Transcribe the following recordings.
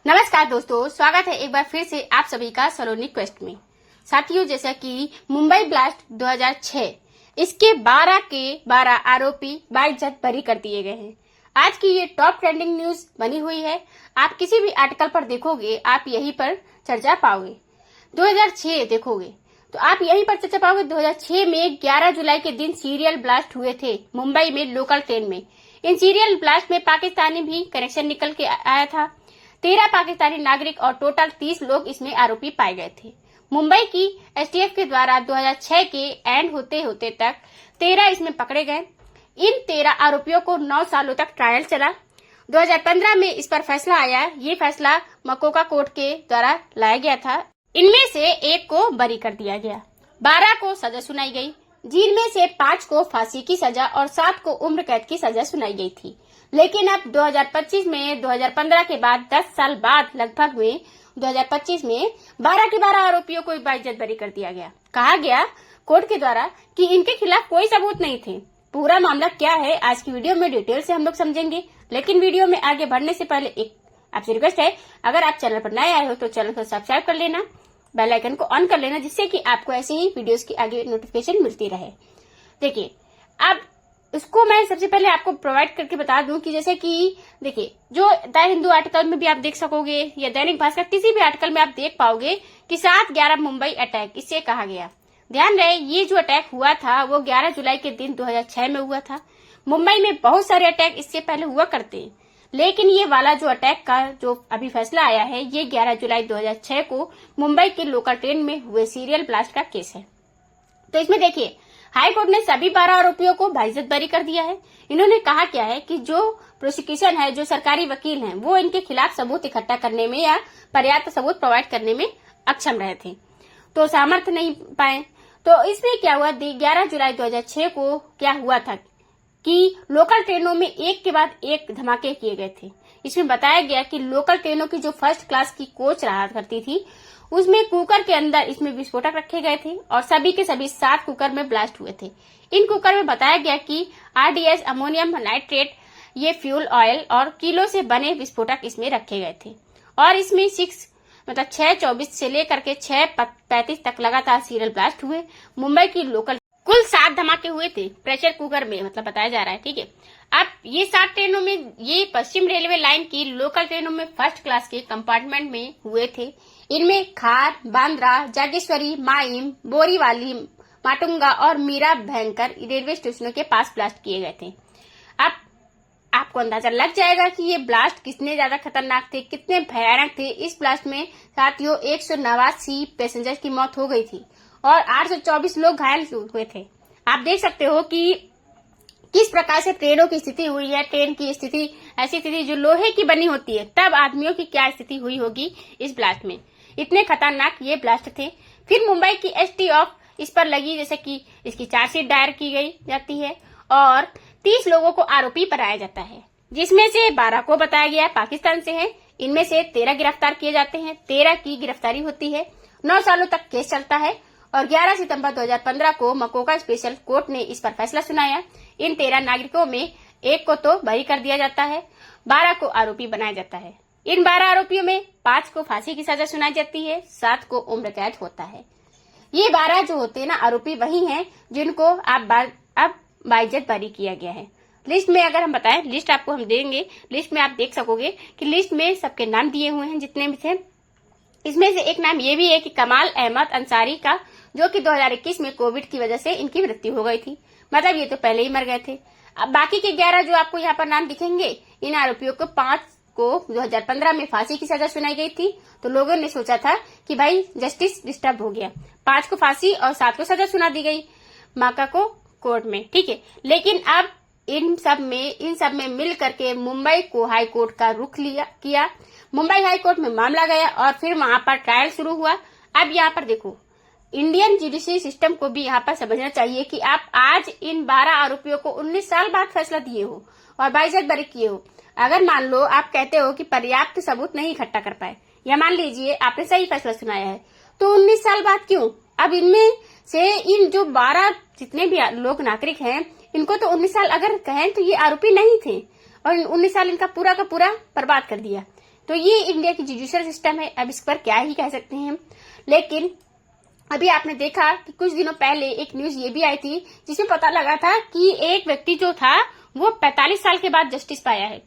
नमस्कार दोस्तों, स्वागत है एक बार फिर से आप सभी का सलोनी क्वेस्ट में। साथियों, जैसा कि मुंबई ब्लास्ट 2006 इसके 12 के 12 आरोपी बाइज्जत बरी कर दिए गए हैं। आज की ये टॉप ट्रेंडिंग न्यूज बनी हुई है। आप किसी भी आर्टिकल पर देखोगे, आप यहीं पर चर्चा पाओगे। 2006 देखोगे तो आप यहीं पर चर्चा पाओगे। 2006 में 11 जुलाई के दिन सीरियल ब्लास्ट हुए थे मुंबई में लोकल ट्रेन में। इन सीरियल ब्लास्ट में पाकिस्तानी भी कनेक्शन निकल के आया था। 13 पाकिस्तानी नागरिक और टोटल 30 लोग इसमें आरोपी पाए गए थे। मुंबई की एसटीएफ के द्वारा 2006 के एंड होते होते तक 13 इसमें पकड़े गए। इन 13 आरोपियों को 9 सालों तक ट्रायल चला। 2015 में इस पर फैसला आया। ये फैसला मकोका कोर्ट के द्वारा लाया गया था। इनमें से एक को बरी कर दिया गया, 12 को सजा सुनाई गई, जिनमें से 5 को फांसी की सजा और 7 को उम्र कैद की सजा सुनाई गई थी। लेकिन अब 2025 में 2015 के बाद 10 साल बाद लगभग में 2025 में 12 के 12 आरोपियों को बाइज्जत बरी कर दिया गया। कहा गया कोर्ट के द्वारा कि इनके खिलाफ कोई सबूत नहीं थे। पूरा मामला क्या है आज की वीडियो में डिटेल से हम लोग समझेंगे। लेकिन वीडियो में आगे बढ़ने से पहले एक आपसे रिक्वेस्ट है, अगर आप चैनल पर नए आए हो तो चैनल को सब्सक्राइब कर लेना, बेल आइकन को ऑन कर लेना, जिससे कि आपको ऐसे ही वीडियोस की आगे नोटिफिकेशन मिलती रहे। देखिए, अब इसको मैं सबसे पहले आपको प्रोवाइड करके बता दूं कि जैसे कि देखिए, जो द हिंदू आर्टिकल में भी आप देख सकोगे या दैनिक भास्कर किसी भी आर्टिकल में आप देख पाओगे कि 7/11 मुंबई अटैक इससे कहा गया। ध्यान रहे, ये जो अटैक हुआ था वो 11 जुलाई के दिन 2006 में हुआ था। मुंबई में बहुत सारे अटैक इससे पहले हुआ करते हैं, लेकिन ये वाला जो अटैक का जो अभी फैसला आया है, ये 11 जुलाई 2006 को मुंबई के लोकल ट्रेन में हुए सीरियल ब्लास्ट का केस है। तो इसमें देखिए, हाई कोर्ट ने सभी 12 आरोपियों को बाइज्जत बरी कर दिया है। इन्होंने कहा क्या है कि जो प्रोसिक्यूशन है, जो सरकारी वकील हैं, वो इनके खिलाफ सबूत इकट्ठा करने में या पर्याप्त सबूत प्रोवाइड करने में अक्षम रहे थे, तो सामर्थ्य नहीं पाए। तो इसमें क्या हुआ, 11 जुलाई 2006 को क्या हुआ था कि लोकल ट्रेनों में एक के बाद एक धमाके किए गए थे। इसमें बताया गया कि लोकल ट्रेनों की जो फर्स्ट क्लास की कोच रहा करती थी, उसमें कुकर के अंदर इसमें विस्फोटक रखे गए थे और सभी के सभी 7 कुकर में ब्लास्ट हुए थे। इन कुकर में बताया गया कि RDS अमोनियम नाइट्रेट, ये फ्यूल ऑयल और किलो से बने विस्फोटक इसमें रखे गए थे। और इसमें 6:24 से लेकर के 6:35 तक लगातार सीरियल ब्लास्ट हुए। मुंबई की लोकल कुल 7 धमाके हुए थे प्रेशर कुकर में, मतलब बताया जा रहा है। ठीक है, अब ये 7 ट्रेनों में, ये पश्चिम रेलवे लाइन की लोकल ट्रेनों में फर्स्ट क्लास के कंपार्टमेंट में हुए थे। इनमें खार, बांद्रा, जागेश्वरी, माइम, बोरीवाली, माटुंगा और मीरा भयंकर रेलवे स्टेशनों के पास ब्लास्ट किए गए थे। अब आपको अंदाजा लग जाएगा कि ये ब्लास्ट कितने ज्यादा खतरनाक थे, कितने भयानक थे। इस ब्लास्ट में साथियों 189 पैसेंजर की मौत हो गई थी और 824 लोग घायल हुए थे। आप देख सकते हो कि किस प्रकार से ट्रेनों की स्थिति हुई है। ट्रेन की स्थिति, ऐसी स्थिति जो लोहे की बनी होती है, तब आदमियों की क्या स्थिति हुई होगी इस ब्लास्ट में। इतने खतरनाक ये ब्लास्ट थे। फिर मुंबई की STF इस पर लगी, जैसे कि इसकी चार्जशीट दायर की गई जाती है और 30 लोगों को आरोपी बनाया जाता है, जिसमें से 12 को बताया गया पाकिस्तान से है। इनमें से 13 गिरफ्तार किए जाते हैं, 13 की गिरफ्तारी होती है। 9 सालों तक केस चलता है और 11 सितंबर 2015 को मकोका स्पेशल कोर्ट ने इस पर फैसला सुनाया। इन 13 नागरिकों में एक को तो बरी कर दिया जाता है, 12 को आरोपी बनाया जाता है। इन 12 आरोपियों में 5 को फांसी की सजा सुनाई जाती है, 7 को उम्र कैद होता है। ये 12 जो होते हैं ना आरोपी, वही हैं जिनको अब बाइज्जत बरी किया गया है। लिस्ट में अगर हम बताएं, लिस्ट आपको हम देंगे, लिस्ट में आप देख सकोगे कि लिस्ट में सबके नाम दिए हुए हैं जितने भी थे। इसमें से एक नाम ये भी है कि कमाल अहमद अंसारी का, जो कि 2021 में कोविड की वजह से इनकी मृत्यु हो गई थी। मतलब ये तो पहले ही मर गए थे। अब बाकी के 11 जो आपको यहाँ पर नाम दिखेंगे, इन आरोपियों को 5 को 2015 में फांसी की सजा सुनाई गई थी। तो लोगों ने सोचा था कि भाई जस्टिस डिस्टर्ब हो गया, 5 को फांसी और 7 को सजा सुना दी गई माका को कोर्ट में। ठीक है, लेकिन अब इन सब में मिल करके मुंबई को हाई कोर्ट का रुख किया। मुंबई हाई कोर्ट में मामला गया और फिर वहां पर ट्रायल शुरू हुआ। अब यहाँ पर देखो, इंडियन जुडिशरी सिस्टम को भी यहाँ पर समझना चाहिए कि आप आज इन 12 आरोपियों को 19 साल बाद फैसला दिए हो और बाइज्जत बरी किए हो। अगर मान लो आप कहते हो कि पर्याप्त सबूत नहीं इकट्ठा कर पाए, या मान लीजिए आपने सही फैसला सुनाया है, तो 19 साल बाद क्यों? अब इनमें से इन जो 12 जितने भी लोग नागरिक हैं, इनको तो 19 साल अगर कहें तो ये आरोपी नहीं थे और 19 साल इनका पूरा का पूरा बर्बाद कर दिया। तो ये इंडिया की जुडिशियल सिस्टम है, अब इस पर क्या ही कह सकते हैं हम। लेकिन अभी आपने देखा कि कुछ दिनों पहले एक न्यूज ये भी आई थी जिसमें पता लगा था कि एक व्यक्ति जो था वो 45 साल के बाद जस्टिस पाया है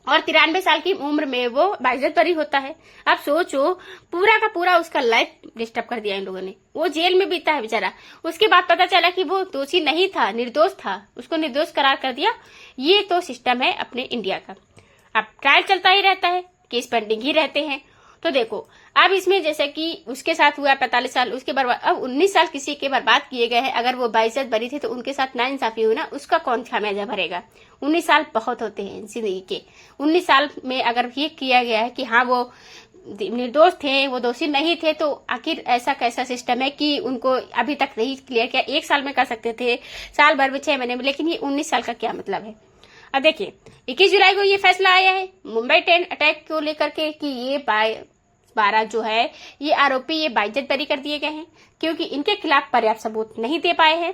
और 93 साल की उम्र में वो बाइज्जत बरी होता है। अब सोचो, पूरा का पूरा उसका लाइफ डिस्टर्ब कर दिया इन लोगों ने। वो जेल में बीता है बेचारा। उसके बाद पता चला कि वो दोषी नहीं था, निर्दोष था, उसको निर्दोष करार कर दिया। ये तो सिस्टम है अपने इंडिया का। अब ट्रायल चलता ही रहता है, केस पेंडिंग ही रहते हैं। तो देखो, अब इसमें जैसे कि उसके साथ हुआ 45 साल, उसके बर्बाद, अब 19 साल किसी के बर्बाद किए गए हैं। अगर वो बाइज्जत बरी थे तो उनके साथ नाइंसाफी हुई ना, उसका कौन खामियाजा भरेगा। 19 साल बहुत होते हैं जिंदगी के। 19 साल में अगर ये किया गया है कि हाँ वो निर्दोष थे, वो दोषी नहीं थे, तो आखिर ऐसा कैसा सिस्टम है कि उनको अभी तक नहीं क्लियर किया। 1 साल में कर सकते थे, साल भर में, 6 महीने में, लेकिन ये 19 साल का क्या मतलब है। अब देखिए, 21 जुलाई को ये फैसला आया है मुंबई ट्रेन अटैक को लेकर के कि ये 12 जो है ये आरोपी ये बाइज्जत बरी कर दिए गए हैं क्योंकि इनके खिलाफ पर्याप्त सबूत नहीं दे पाए हैं।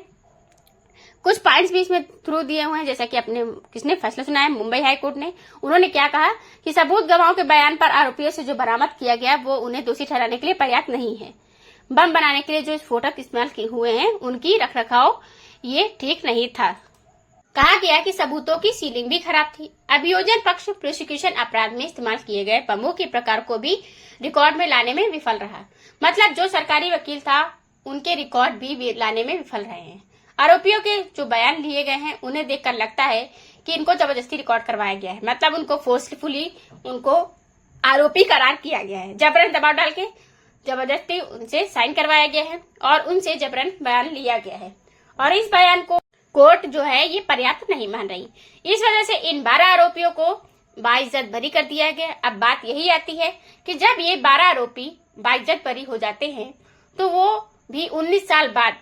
कुछ पॉइंट्स भी इसमें थ्रू दिए हुए हैं, जैसा कि अपने किसने फैसला सुनाया, मुंबई हाई कोर्ट ने। उन्होंने क्या कहा कि सबूत गवाहों के बयान पर आरोपियों से जो बरामद किया गया वो उन्हें दोषी ठहराने के लिए पर्याप्त नहीं है। बम बनाने के लिए जो स्फोटक इस्तेमाल हुए हैं उनकी रखरखाव ये ठीक नहीं था। कहा गया कि सबूतों की सीलिंग भी खराब थी। अभियोजन पक्ष प्रोसिक्यूशन अपराध में इस्तेमाल किए गए बमों के प्रकार को भी रिकॉर्ड में लाने में विफल रहा। मतलब जो सरकारी वकील था उनके रिकॉर्ड भी लाने में विफल रहे हैं। आरोपियों के जो बयान लिए गए हैं उन्हें देखकर लगता है कि इनको जबरदस्ती रिकॉर्ड करवाया गया है। मतलब उनको फोर्सफुली उनको आरोपी करार किया गया है, जबरन दबाव डाल के जबरदस्ती उनसे साइन करवाया गया है और उनसे जबरन बयान लिया गया है। और इस बयान को कोर्ट जो है ये पर्याप्त नहीं मान रही। इस वजह से इन 12 आरोपियों को बाइज्जत बरी कर दिया गया। अब बात यही आती है कि जब ये 12 आरोपी बाइज्जत बरी हो जाते हैं तो वो भी 19 साल बाद,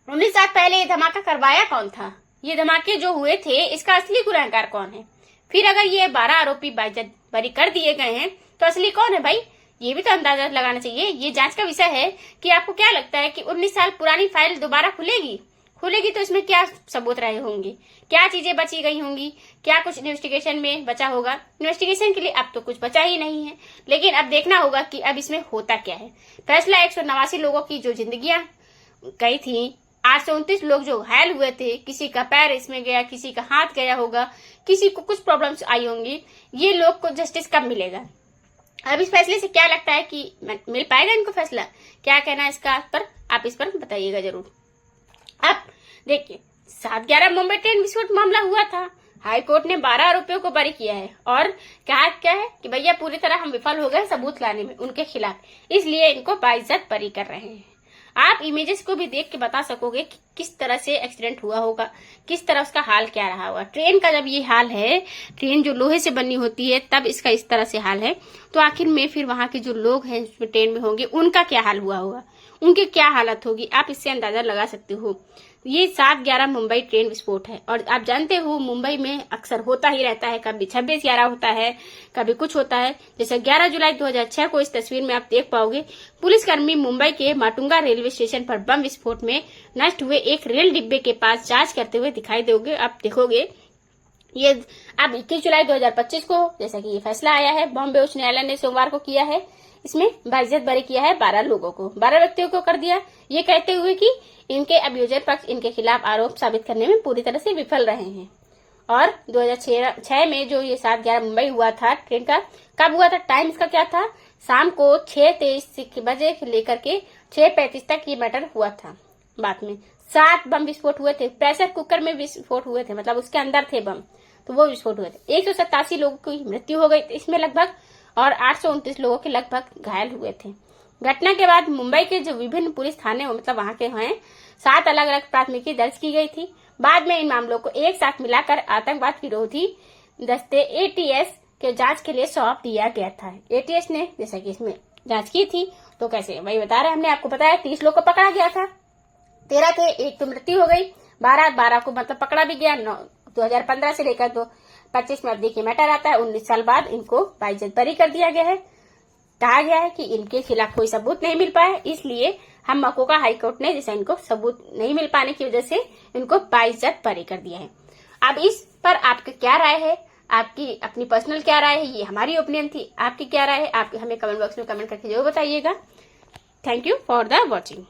19 साल पहले ये धमाका करवाया कौन था, ये धमाके जो हुए थे इसका असली गुनहगार कौन है। फिर अगर ये 12 आरोपी बाइज्जत बरी कर दिए गए हैं तो असली कौन है भाई, ये भी तो अंदाजा लगाना चाहिए। ये जांच का विषय है कि आपको क्या लगता है कि 19 साल पुरानी फाइल दोबारा खुलेगी तो इसमें क्या सबूत रहे होंगे, क्या चीजें बची गई होंगी, क्या कुछ इन्वेस्टिगेशन में बचा होगा। इन्वेस्टिगेशन के लिए अब तो कुछ बचा ही नहीं है, लेकिन अब देखना होगा कि अब इसमें होता क्या है। फैसला 189 लोगों की जो जिंदगियां गई थी, 829 लोग जो घायल हुए थे, किसी का पैर इसमें गया, किसी का हाथ गया होगा, किसी को कुछ प्रॉब्लम्स आई होंगी, ये लोग को जस्टिस कब मिलेगा। अब इस फैसले से क्या लगता है कि मिल पाएगा इनको फैसला, क्या कहना है इसका पर आप इस पर बताइएगा जरूर। अब देखिए, 7/11 मुंबई ट्रेन विस्फोट मामला हुआ था। हाई कोर्ट ने 12 आरोपियों को बरी किया है और कहा क्या है कि भैया पूरी तरह हम विफल हो गए सबूत लाने में उनके खिलाफ, इसलिए इनको बाइज्जत बरी कर रहे हैं। आप इमेजेस को भी देख के बता सकोगे कि किस तरह से एक्सीडेंट हुआ होगा, किस तरह उसका हाल क्या रहा होगा। ट्रेन का जब ये हाल है, ट्रेन जो लोहे से बनी होती है तब इसका इस तरह से हाल है, तो आखिर में फिर वहां के जो लोग हैं उसमें ट्रेन में होंगे उनका क्या हाल हुआ होगा, उनकी क्या हालत होगी, आप इससे अंदाजा लगा सकते हो। ये 7/11 मुंबई ट्रेन विस्फोट है और आप जानते हो मुंबई में अक्सर होता ही रहता है, कभी 26/11 होता है, कभी कुछ होता है। जैसे 11 जुलाई 2006 को इस तस्वीर में आप देख पाओगे, पुलिसकर्मी मुंबई के माटुंगा रेलवे स्टेशन पर बम विस्फोट में नष्ट हुए एक रेल डिब्बे के पास जांच करते हुए दिखाई दोगे। आप देखोगे ये अब 21 जुलाई 2025 को जैसा कि ये फैसला आया है, बॉम्बे उच्च न्यायालय ने सोमवार को किया है, इसमें बाइज्जत बरी किया है 12 लोगों को, 12 व्यक्तियों को कर दिया, ये कहते हुए कि इनके अभियोजन पक्ष इनके खिलाफ आरोप साबित करने में पूरी तरह से विफल रहे हैं। और 2006 में जो ये 7/11 मुंबई हुआ था, ट्रेन का कब हुआ था, टाइम इसका क्या था, शाम को 6:23 बजे लेकर के 6:35 तक ये मैटर हुआ था। बाद में 7 बम विस्फोट हुए थे, प्रेशर कुकर में विस्फोट हुए थे, मतलब उसके अंदर थे बम, तो वो विस्फोट हुए थे। 187 लोगों की मृत्यु हो गई इसमें लगभग, और 829 लोगों के लगभग घायल हुए थे। घटना के बाद मुंबई के जो विभिन्न पुलिस थाने मतलब वहां के हैं 7 अलग अलग प्राथमिकी दर्ज की गई थी। बाद में इन मामलों को एक साथ मिलाकर आतंकवाद विरोधी दस्ते ATS के जांच के लिए सौंप दिया गया था। ATS ने जैसा कि इसमें जांच की थी, तो कैसे वही बता रहे, हमने आपको बताया 30 लोग को पकड़ा गया था, 13 थे, एक तो मृत्यु हो गई, 12 को मतलब पकड़ा भी गया। 2015 से लेकर तो 25 में अब देखिए मैटर आता है, 19 साल बाद इनको बाइज्जत बरी कर दिया गया है। कहा गया है कि इनके खिलाफ कोई सबूत नहीं मिल पाया, इसलिए हम मकोका हाई कोर्ट ने जैसे इनको सबूत नहीं मिल पाने की वजह से इनको बाइज्जत बरी कर दिया है। अब इस पर आपका क्या राय है, आपकी अपनी पर्सनल क्या राय है, ये हमारी ओपिनियन थी, आपकी क्या राय है आप हमें कमेंट बॉक्स में कमेंट करके जरूर बताइएगा। Thank you for the watching.